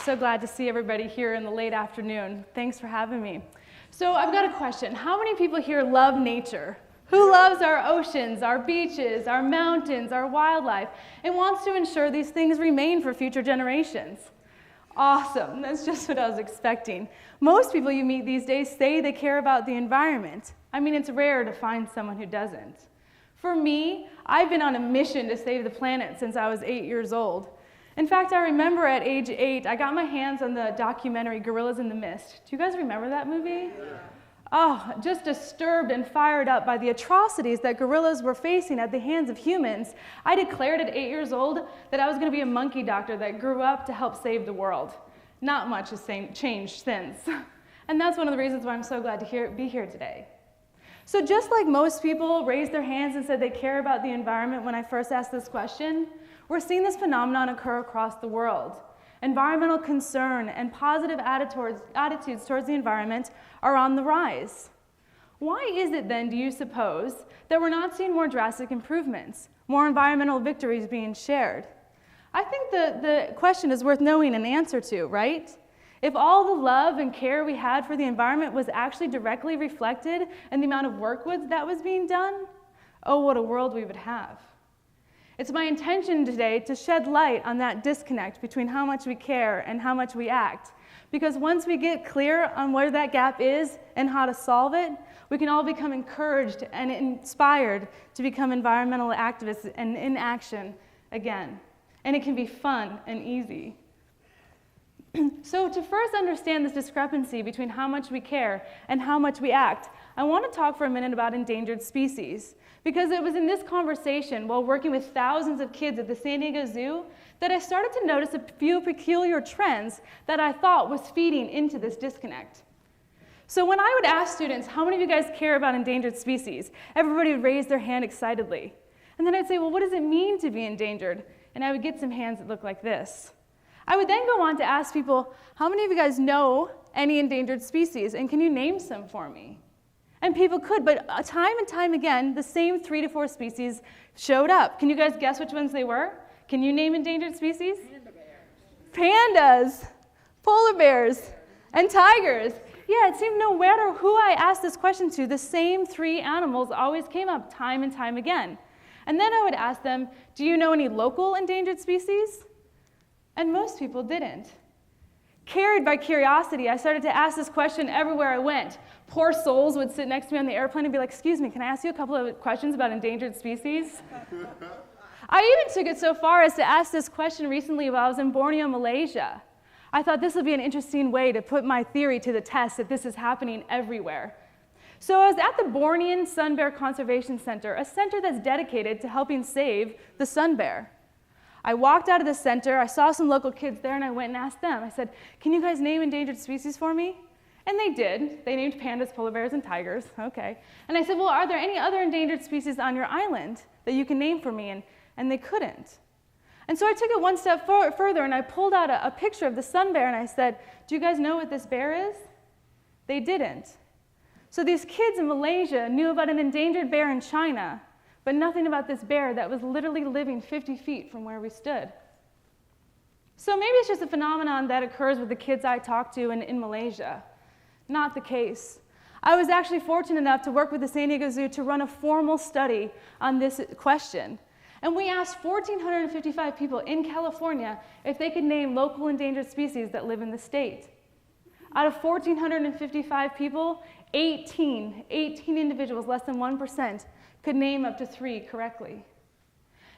so glad to see everybody here in the late afternoon. Thanks for having me. So I've got a question. How many people here love nature? Who loves our oceans, our beaches, our mountains, our wildlife, and wants to ensure these things remain for future generations? Awesome, that's just what I was expecting. Most people you meet these days say they care about the environment. I mean, it's rare to find someone who doesn't. For me, I've been on a mission to save the planet since I was 8 years old. In fact, I remember at age 8, I got my hands on the documentary Gorillas in the Mist. Do you guys remember that movie? Yeah. Oh, just disturbed and fired up by the atrocities that gorillas were facing at the hands of humans, I declared at 8 years old that I was going to be a monkey doctor that grew up to help save the world. Not much has changed since. And that's one of the reasons why I'm so glad to be here today. So just like most people raised their hands and said they care about the environment when I first asked this question, we're seeing this phenomenon occur across the world. Environmental concern and positive attitudes towards the environment are on the rise. Why is it then, do you suppose, that we're not seeing more drastic improvements, more environmental victories being shared? I think the question is worth knowing an answer to, right? If all the love and care we had for the environment was actually directly reflected in the amount of work that was being done, oh, what a world we would have. It's my intention today to shed light on that disconnect between how much we care and how much we act. Because once we get clear on where that gap is and how to solve it, we can all become encouraged and inspired to become environmental activists and in action again. And it can be fun and easy. So to first understand this discrepancy between how much we care and how much we act, I want to talk for a minute about endangered species. Because it was in this conversation, while working with thousands of kids at the San Diego Zoo, that I started to notice a few peculiar trends that I thought was feeding into this disconnect. So when I would ask students, how many of you guys care about endangered species? Everybody would raise their hand excitedly. And then I'd say, well, what does it mean to be endangered? And I would get some hands that looked like this. I would then go on to ask people, how many of you guys know any endangered species? And can you name some for me? And people could, but time and time again, the same 3 to 4 species showed up. Can you guys guess which ones they were? Can you name endangered species? Pandas, polar bears, and tigers. Yeah, it seemed no matter who I asked this question to, the same 3 animals always came up time and time again. And then I would ask them, do you know any local endangered species? And most people didn't. Carried by curiosity, I started to ask this question everywhere I went. Poor souls would sit next to me on the airplane and be like, excuse me, can I ask you a couple of questions about endangered species? I even took it so far as to ask this question recently while I was in Borneo, Malaysia. I thought this would be an interesting way to put my theory to the test that this is happening everywhere. So I was at the Bornean Sun Bear Conservation Center, a center that's dedicated to helping save the sun bear. I walked out of the center, I saw some local kids there, and I went and asked them. I said, can you guys name endangered species for me? And they did. They named pandas, polar bears, and tigers. Okay. And I said, well, are there any other endangered species on your island that you can name for me? And they couldn't. And so I took it one step further, and I pulled out a picture of the sun bear, and I said, do you guys know what this bear is? They didn't. So these kids in Malaysia knew about an endangered bear in China, but nothing about this bear that was literally living 50 feet from where we stood. So maybe it's just a phenomenon that occurs with the kids I talk to in Malaysia. Not the case. I was actually fortunate enough to work with the San Diego Zoo to run a formal study on this question. And we asked 1,455 people in California if they could name local endangered species that live in the state. Out of 1,455 people, 18 individuals, less than 1%, could name up to 3 correctly.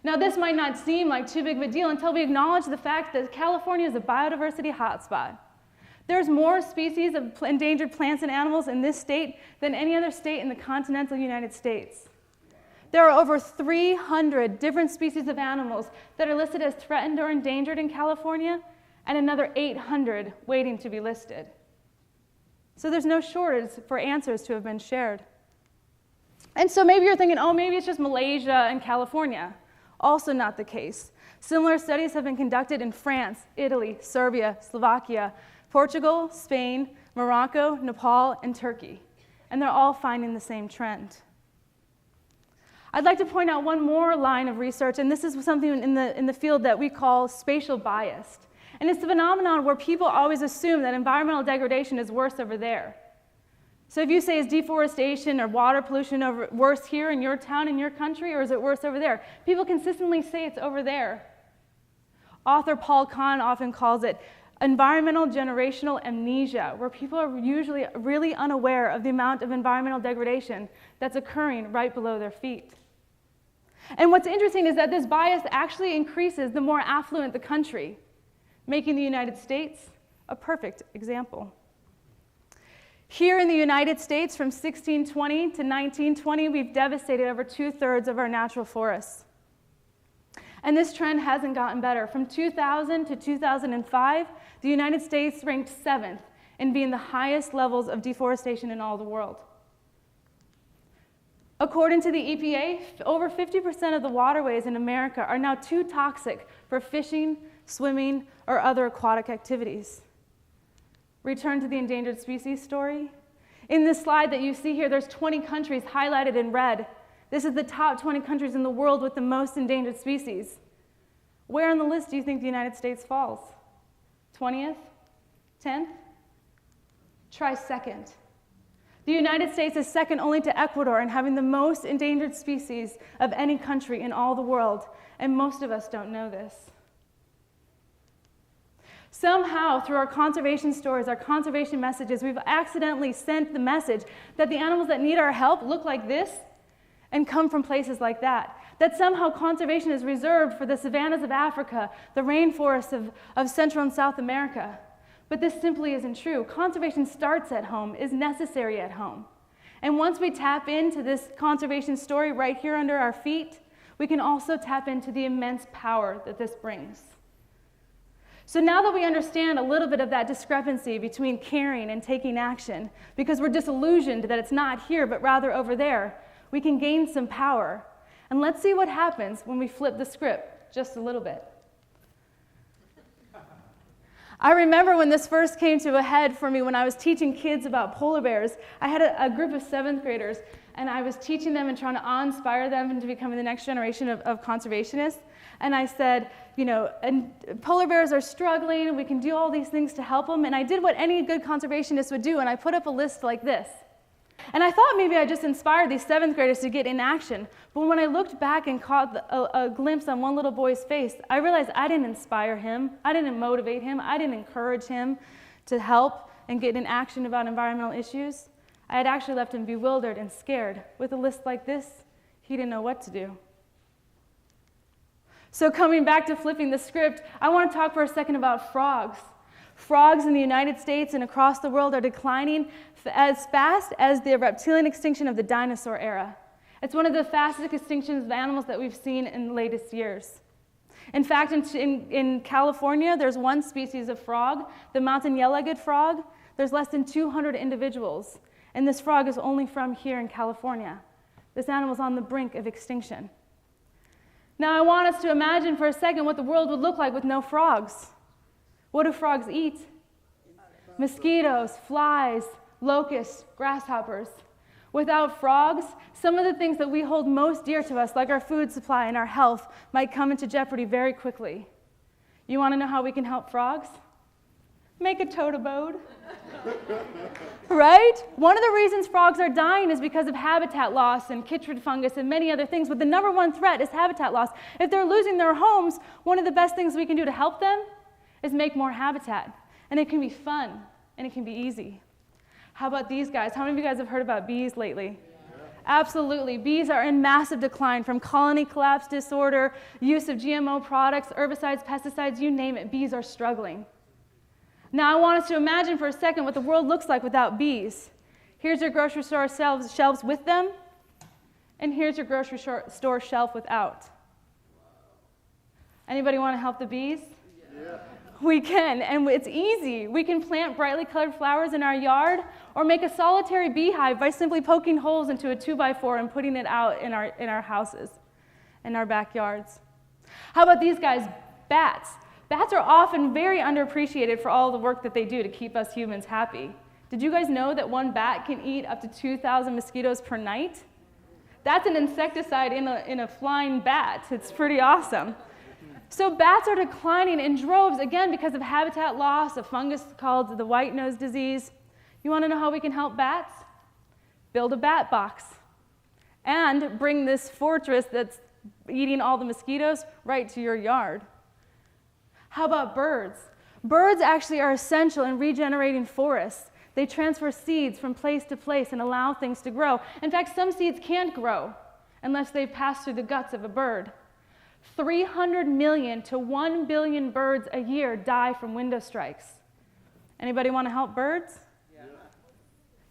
Now, this might not seem like too big of a deal until we acknowledge the fact that California is a biodiversity hotspot. There's more species of endangered plants and animals in this state than any other state in the continental United States. There are over 300 different species of animals that are listed as threatened or endangered in California, and another 800 waiting to be listed. So there's no shortage for answers to have been shared. And so maybe you're thinking, oh, maybe it's just Malaysia and California. Also not the case. Similar studies have been conducted in France, Italy, Serbia, Slovakia, Portugal, Spain, Morocco, Nepal, and Turkey. And they're all finding the same trend. I'd like to point out one more line of research, and this is something in the field that we call spatial bias. And it's a phenomenon where people always assume that environmental degradation is worse over there. So if you say, is deforestation or water pollution worse here in your town, in your country, or is it worse over there? People consistently say it's over there. Author Paul Kahn often calls it environmental generational amnesia, where people are usually really unaware of the amount of environmental degradation that's occurring right below their feet. And what's interesting is that this bias actually increases the more affluent the country, making the United States a perfect example. Here in the United States, from 1620 to 1920, we've devastated over 2/3 of our natural forests. And this trend hasn't gotten better. From 2000 to 2005, the United States ranked 7th in being the highest levels of deforestation in all the world. According to the EPA, over 50% of the waterways in America are now too toxic for fishing, swimming, or other aquatic activities. Return to the endangered species story. In this slide that you see here, there's 20 countries highlighted in red. This is the top 20 countries in the world with the most endangered species. Where on the list do you think the United States falls? 20th? 10th? Try second. The United States is second only to Ecuador in having the most endangered species of any country in all the world, and most of us don't know this. Somehow, through our conservation stories, our conservation messages, we've accidentally sent the message that the animals that need our help look like this and come from places like that. That somehow conservation is reserved for the savannas of Africa, the rainforests of Central and South America. But this simply isn't true. Conservation starts at home, is necessary at home. And once we tap into this conservation story right here under our feet, we can also tap into the immense power that this brings. So now that we understand a little bit of that discrepancy between caring and taking action, because we're disillusioned that it's not here but rather over there, we can gain some power. And let's see what happens when we flip the script just a little bit. I remember when this first came to a head for me when I was teaching kids about polar bears. I had a group of 7th graders, and I was teaching them and trying to awe-inspire them into becoming the next generation of conservationists. And I said, and polar bears are struggling, and we can do all these things to help them. And I did what any good conservationist would do, and I put up a list like this. And I thought maybe I just inspired these 7th graders to get in action. But when I looked back and caught a glimpse on one little boy's face, I realized I didn't inspire him, I didn't motivate him, I didn't encourage him to help and get in action about environmental issues. I had actually left him bewildered and scared. With a list like this, he didn't know what to do. So coming back to flipping the script, I want to talk for a second about frogs. Frogs in the United States and across the world are declining as fast as the reptilian extinction of the dinosaur era. It's one of the fastest extinctions of animals that we've seen in the latest years. In fact, in California, there's one species of frog, the mountain yellow-legged frog. There's less than 200 individuals, and this frog is only from here in California. This animal's on the brink of extinction. Now, I want us to imagine for a second what the world would look like with no frogs. What do frogs eat? Mosquitoes, flies, locusts, grasshoppers. Without frogs, some of the things that we hold most dear to us, like our food supply and our health, might come into jeopardy very quickly. You want to know how we can help frogs? Make a toad abode. Right? One of the reasons frogs are dying is because of habitat loss and chytrid fungus and many other things, but the number one threat is habitat loss. If they're losing their homes, one of the best things we can do to help them is make more habitat. And it can be fun, and it can be easy. How about these guys? How many of you guys have heard about bees lately? Yeah. Absolutely. Bees are in massive decline from colony collapse disorder, use of GMO products, herbicides, pesticides, you name it. Bees are struggling. Now I want us to imagine for a second what the world looks like without bees. Here's your grocery store shelves with them, and here's your grocery store shelf without. Anybody want to help the bees? Yeah. We can, and it's easy. We can plant brightly colored flowers in our yard or make a solitary beehive by simply poking holes into a 2x4 and putting it out in our houses, in our backyards. How about these guys? Bats. Bats are often very underappreciated for all the work that they do to keep us humans happy. Did you guys know that one bat can eat up to 2,000 mosquitoes per night? That's an insecticide in a flying bat. It's pretty awesome. So bats are declining in droves, again, because of habitat loss, a fungus called the white nose disease. You want to know how we can help bats? Build a bat box and bring this fortress that's eating all the mosquitoes right to your yard. How about birds? Birds actually are essential in regenerating forests. They transfer seeds from place to place and allow things to grow. In fact, some seeds can't grow unless they've passed through the guts of a bird. 300 million to 1 billion birds a year die from window strikes. Anybody want to help birds? Yeah.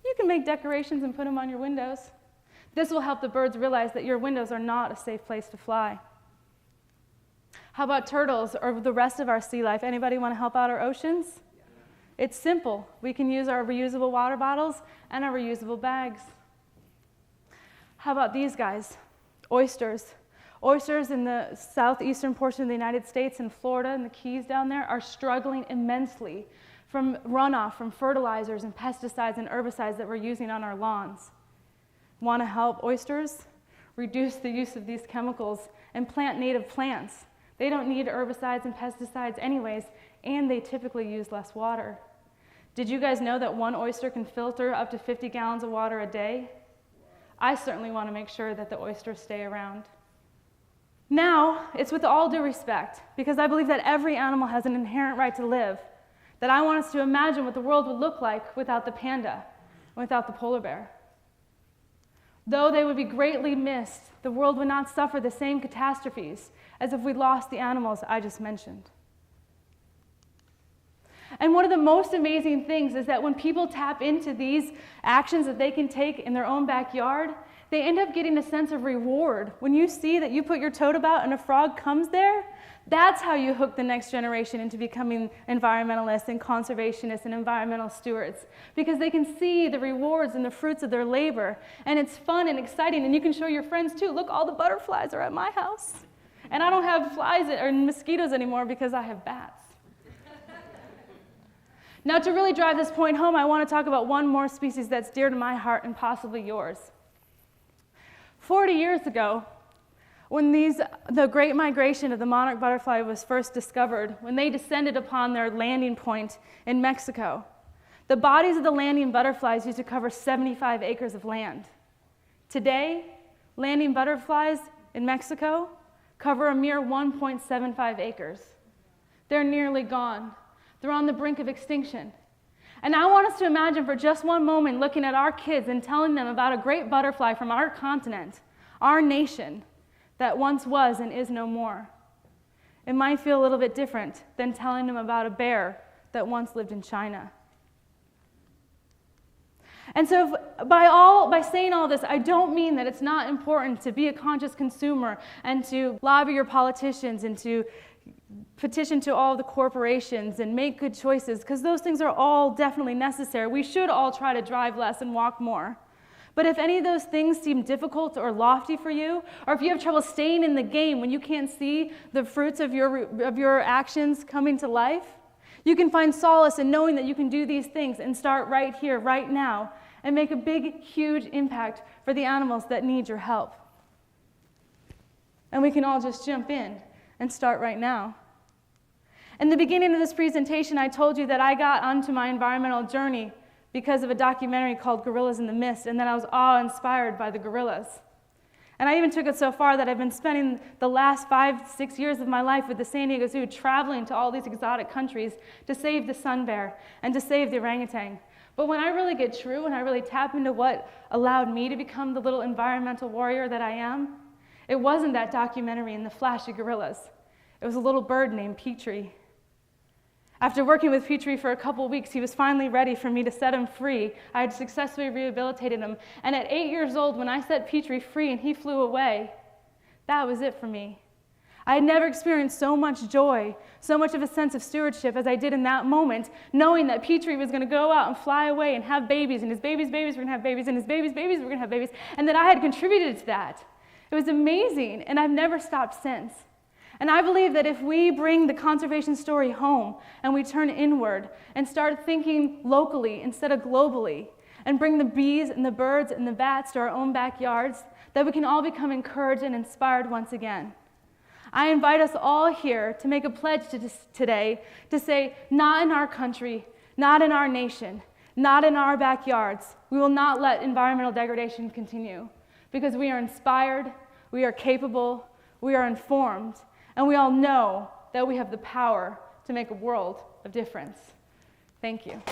You can make decorations and put them on your windows. This will help the birds realize that your windows are not a safe place to fly. How about turtles or the rest of our sea life? Anybody want to help out our oceans? Yeah. It's simple. We can use our reusable water bottles and our reusable bags. How about these guys? Oysters. Oysters in the southeastern portion of the United States and Florida and the Keys down there are struggling immensely from runoff from fertilizers and pesticides and herbicides that we're using on our lawns. Want to help oysters? Reduce the use of these chemicals and plant native plants. They don't need herbicides and pesticides anyways, and they typically use less water. Did you guys know that one oyster can filter up to 50 gallons of water a day? I certainly want to make sure that the oysters stay around. Now, it's with all due respect, because I believe that every animal has an inherent right to live, that I want us to imagine what the world would look like without the panda, without the polar bear. Though they would be greatly missed, the world would not suffer the same catastrophes as if we lost the animals I just mentioned. And one of the most amazing things is that when people tap into these actions that they can take in their own backyard, they end up getting a sense of reward. When you see that you put your toad about and a frog comes there, that's how you hook the next generation into becoming environmentalists and conservationists and environmental stewards, because they can see the rewards and the fruits of their labor, and it's fun and exciting, and you can show your friends too, look, all the butterflies are at my house, and I don't have flies or mosquitoes anymore because I have bats. Now, to really drive this point home, I want to talk about one more species that's dear to my heart and possibly yours. 40 years ago, when the great migration of the monarch butterfly was first discovered, when they descended upon their landing point in Mexico, the bodies of the landing butterflies used to cover 75 acres of land. Today, landing butterflies in Mexico cover a mere 1.75 acres. They're nearly gone. They're on the brink of extinction. And I want us to imagine for just one moment looking at our kids and telling them about a great butterfly from our continent, our nation, that once was and is no more. It might feel a little bit different than telling them about a bear that once lived in China. And so by saying all this, I don't mean that it's not important to be a conscious consumer and to lobby your politicians and to petition to all the corporations and make good choices, because those things are all definitely necessary. We should all try to drive less and walk more. But if any of those things seem difficult or lofty for you, or if you have trouble staying in the game when you can't see the fruits of your actions coming to life, you can find solace in knowing that you can do these things and start right here, right now, and make a big, huge impact for the animals that need your help. And we can all just jump in and start right now. In the beginning of this presentation, I told you that I got onto my environmental journey because of a documentary called Gorillas in the Mist, and that I was awe-inspired by the gorillas. And I even took it so far that I've been spending the last 5-6 years of my life with the San Diego Zoo, traveling to all these exotic countries to save the sun bear and to save the orangutan. But when I really get true and I really tap into what allowed me to become the little environmental warrior that I am, it wasn't that documentary and the flashy gorillas. It was a little bird named Petrie. After working with Petrie for a couple weeks, he was finally ready for me to set him free. I had successfully rehabilitated him. And at 8 years old, when I set Petrie free and he flew away, that was it for me. I had never experienced so much joy, so much of a sense of stewardship as I did in that moment, knowing that Petrie was going to go out and fly away and have babies, and his babies' babies were going to have babies, and his babies' babies were going to have babies, and that I had contributed to that. It was amazing, and I've never stopped since. And I believe that if we bring the conservation story home and we turn inward and start thinking locally instead of globally and bring the bees and the birds and the bats to our own backyards, that we can all become encouraged and inspired once again. I invite us all here to make a pledge today to say, not in our country, not in our nation, not in our backyards. We will not let environmental degradation continue, because we are inspired, we are capable, we are informed, and we all know that we have the power to make a world of difference. Thank you.